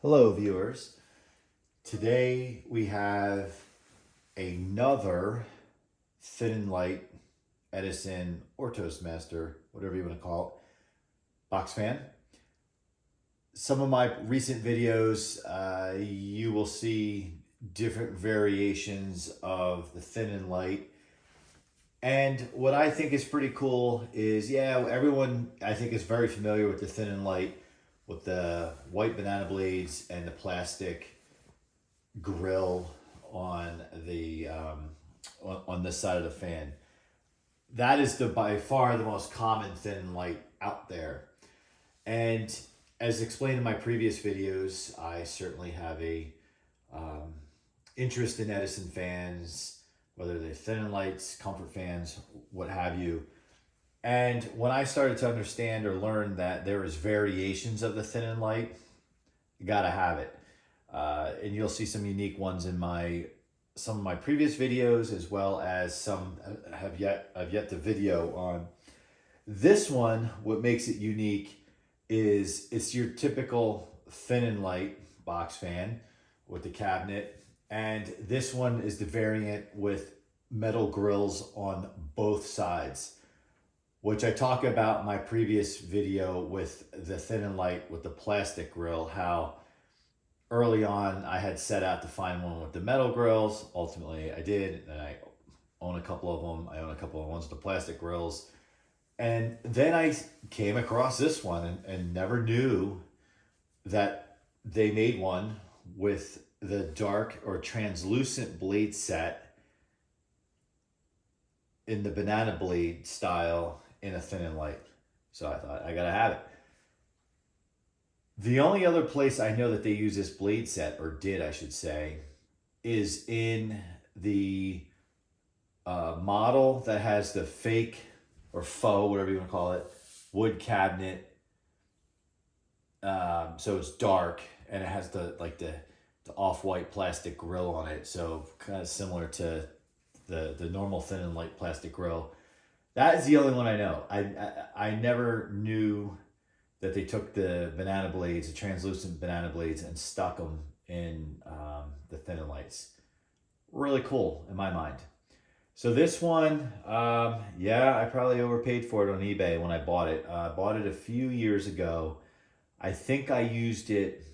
Hello, viewers. Today we have another Thin and Light Edison or Toastmaster, whatever you want to call it, box fan. Some of my recent videos, you will see different variations of the Thin and Light. And what I think is pretty cool is, yeah, everyone I think is very familiar with the Thin and Light with the white banana blades and the plastic grill on the on this side of the fan. That is the by far the most common Thin Light out there. And as explained in my previous videos, I certainly have a interest in Edison fans, whether they're Thin Lights, comfort fans, what have you. And when I started to understand or learn that there is variations of the Thin and Light, you gotta have it. And you'll see some unique ones in some of my previous videos, as well as some I've yet to video on. This one, what makes it unique is it's your typical Thin and Light box fan with the cabinet, and this one is the variant with metal grills on both sides, which I talk about in my previous video with the Thin and Light with the plastic grill, how early on I had set out to find one with the metal grills. Ultimately I did, and I own a couple of them. I own a couple of ones with the plastic grills. And then I came across this one and never knew that they made one with the dark or translucent blade set in the banana blade style in a Thin and Light. So I thought, I gotta have it. The only other place I know that they use this blade set, or did I should say, is in the model that has the fake or faux, whatever you want to call it, wood cabinet. So it's dark and it has the off-white plastic grill on it. So kind of similar to the normal Thin and Light plastic grill. That is the only one I know. I never knew that they took the banana blades, the translucent banana blades, and stuck them in the Thin and Lights. Really cool in my mind. So this one, yeah, I probably overpaid for it on eBay when I bought it. I bought it a few years ago. I think I used it,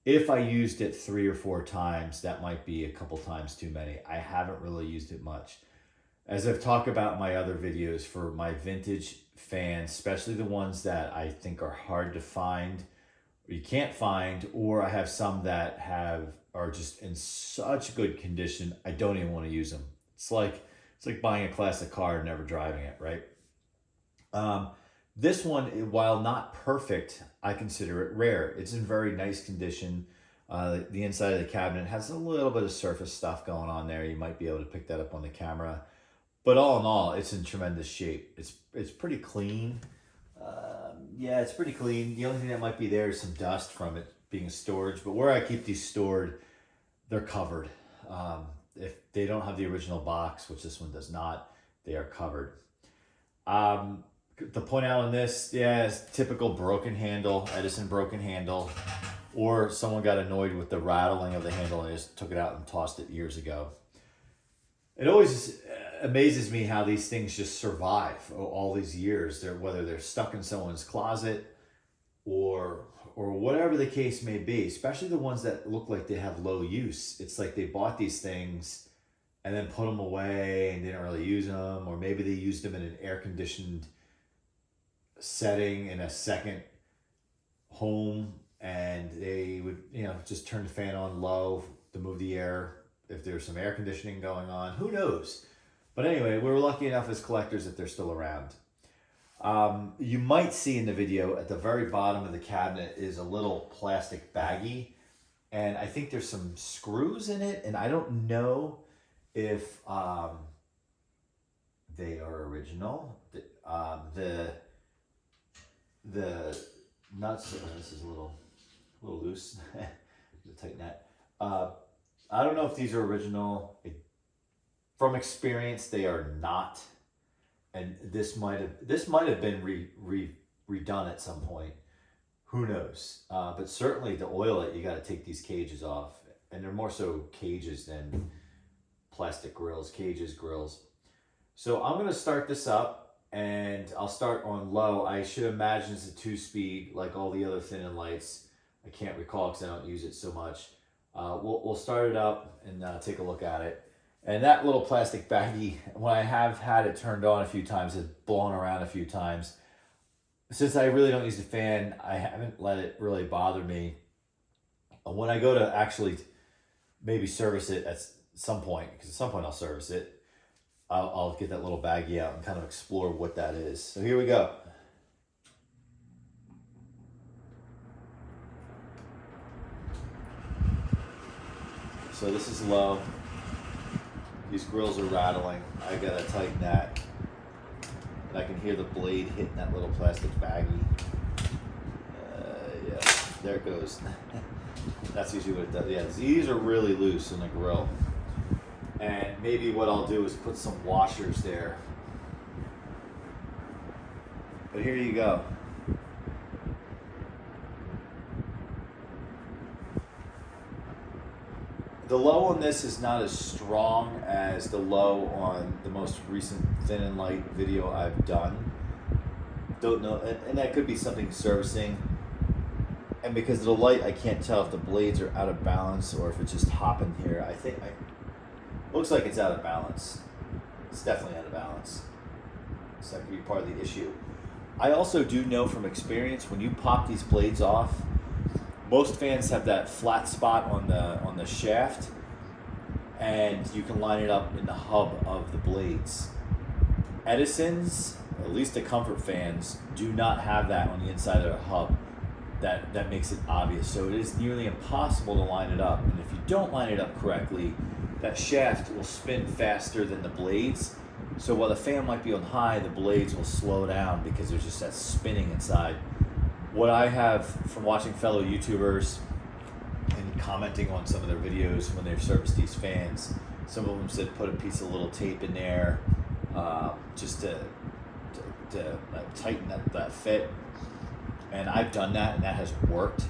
if I used it 3 or 4 times, that might be a couple times too many. I haven't really used it much. As I've talked about in my other videos, for my vintage fans, especially the ones that I think are hard to find, or you can't find, or I have some that are just in such good condition, I don't even want to use them. It's like buying a classic car and never driving it, right? This one, while not perfect, I consider it rare. It's in very nice condition. The inside of the cabinet has a little bit of surface stuff going on there. You might be able to pick that up on the camera. But all in all, it's in tremendous shape. It's pretty clean. Yeah, it's pretty clean. The only thing that might be there is some dust from it being storage. But where I keep these stored, they're covered. If they don't have the original box, which this one does not, they are covered. To point out on this, yeah, it's typical broken handle, Edison broken handle, or someone got annoyed with the rattling of the handle and just took it out and tossed it years ago. It always amazes me how these things just survive all these years. Whether they're stuck in someone's closet or whatever the case may be, especially the ones that look like they have low use. It's like they bought these things and then put them away and didn't really use them, or maybe they used them in an air-conditioned setting in a second home, and they would, just turn the fan on low to move the air if there's some air conditioning going on. Who knows? But anyway, we're lucky enough as collectors that they're still around. You might see in the video at the very bottom of the cabinet is a little plastic baggie, and I think there's some screws in it, and I don't know if they are original. The nuts, this is a little loose. Tighten that. I don't know if these are original. From experience, they are not. And this might have been redone at some point. Who knows? But certainly to oil it, you got to take these cages off. And they're more so cages than plastic grills, cages, grills. So I'm going to start this up, and I'll start on low. I should imagine it's a 2-speed like all the other Thin and Lights. I can't recall because I don't use it so much. We'll start it up and take a look at it. And that little plastic baggie, when I have had it turned on a few times, it's blown around a few times. Since I really don't use the fan, I haven't let it really bother me. When I go to actually maybe service it at some point, because at some point I'll service it, I'll get that little baggie out and kind of explore what that is. So here we go. So this is low. These grills are rattling. I gotta tighten that. And I can hear the blade hitting that little plastic baggie. Yeah, there it goes. That's usually what it does. Yeah, these are really loose in the grill. And maybe what I'll do is put some washers there. But here you go. The low on this is not as strong as the low on the most recent Thin and Light video I've done. Don't know, and that could be something servicing. And because of the light, I can't tell if the blades are out of balance or if it's just hopping here. I think looks like it's out of balance. It's definitely out of balance. So that could be part of the issue. I also do know from experience, when you pop these blades off, most fans have that flat spot on the shaft, and you can line it up in the hub of the blades. Edison's, at least the comfort fans, do not have that on the inside of the hub. That makes it obvious. So it is nearly impossible to line it up. And if you don't line it up correctly, that shaft will spin faster than the blades. So while the fan might be on high, the blades will slow down because there's just that spinning inside. What I have from watching fellow YouTubers and commenting on some of their videos when they've serviced these fans, some of them said put a piece of little tape in there just to tighten that fit. And I've done that, and that has worked.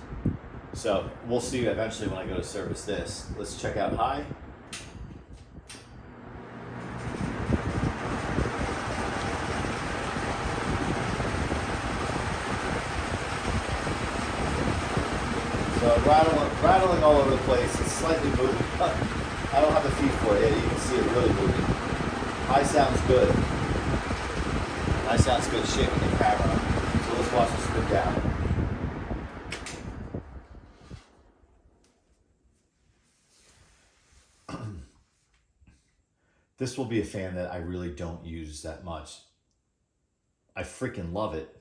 So we'll see eventually when I go to service this. Let's check out high. So rattling all over the place. It's slightly moving. I don't have the feet for it yet. You can see it really moving. High sounds good. High sounds good shaking the camera. So let's watch it spin down. This will be a fan that I really don't use that much. I freaking love it.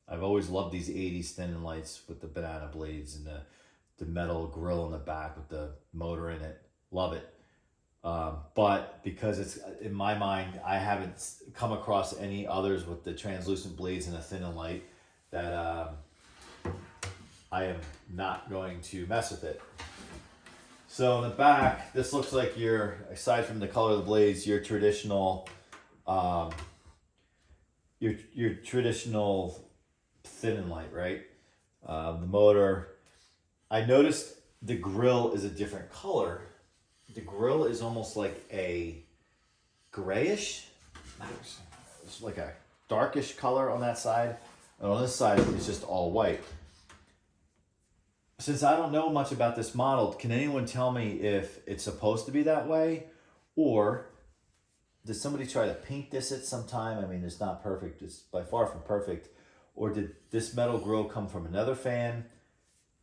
I've always loved these 80s Thin and Lights with the banana blades and the metal grill in the back with the motor in it. Love it. But because it's, in my mind, I haven't come across any others with the translucent blades and a Thin and Light that I am not going to mess with it. So in the back, this looks like your, aside from the color of the blades, your traditional, your traditional Thin and Light, right? The motor. I noticed the grill is a different color. The grill is almost like a grayish. It's like a darkish color on that side. And on this side, it's just all white. Since I don't know much about this model, can anyone tell me if it's supposed to be that way? Or did somebody try to paint this at some time? I mean, it's not perfect. It's by far from perfect. Or did this metal grill come from another fan?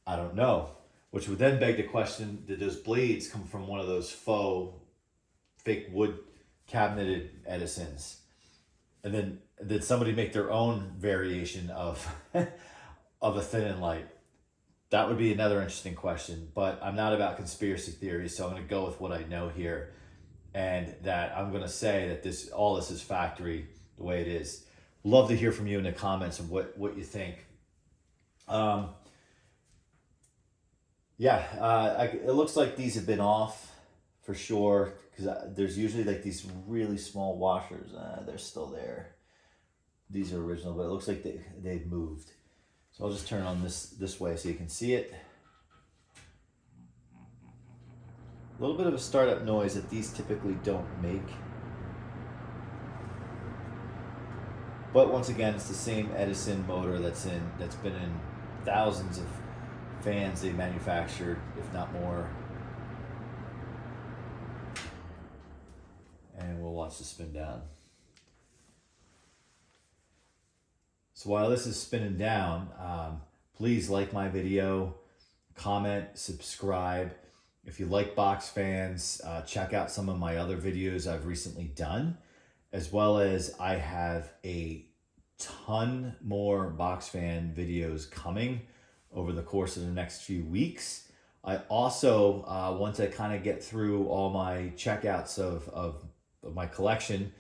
I don't know. Which would then beg the question, did those blades come from one of those fake wood cabineted Edisons? And then did somebody make their own variation of a Thin and Light? That would be another interesting question, but I'm not about conspiracy theories, so I'm going to go with what I know here, and that I'm going to say that all this is factory the way it is. Love to hear from you in the comments of what you think. It looks like these have been off for sure, because there's usually like these really small washers. They're still there. These are original, but it looks like they've moved. So So I'll just turn on this way so you can see it. A little bit of a startup noise that these typically don't make. But once again, it's the same Edison motor that's been in thousands of fans they manufactured, if not more. And we'll watch the spin down. So while this is spinning down, please like my video, comment, subscribe. If you like box fans, check out some of my other videos I've recently done, as well as I have a ton more box fan videos coming over the course of the next few weeks. I also, once I kind of get through all my checkouts of my collection,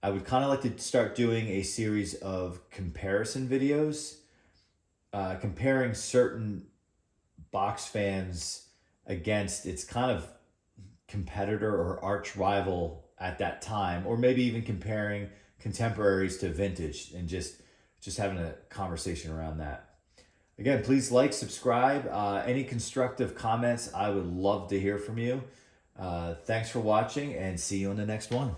I would kind of like to start doing a series of comparison videos, comparing certain box fans against its kind of competitor or arch rival at that time, or maybe even comparing contemporaries to vintage and just having a conversation around that. Again, please like, subscribe. Any constructive comments, I would love to hear from you. Thanks for watching, and see you on the next one.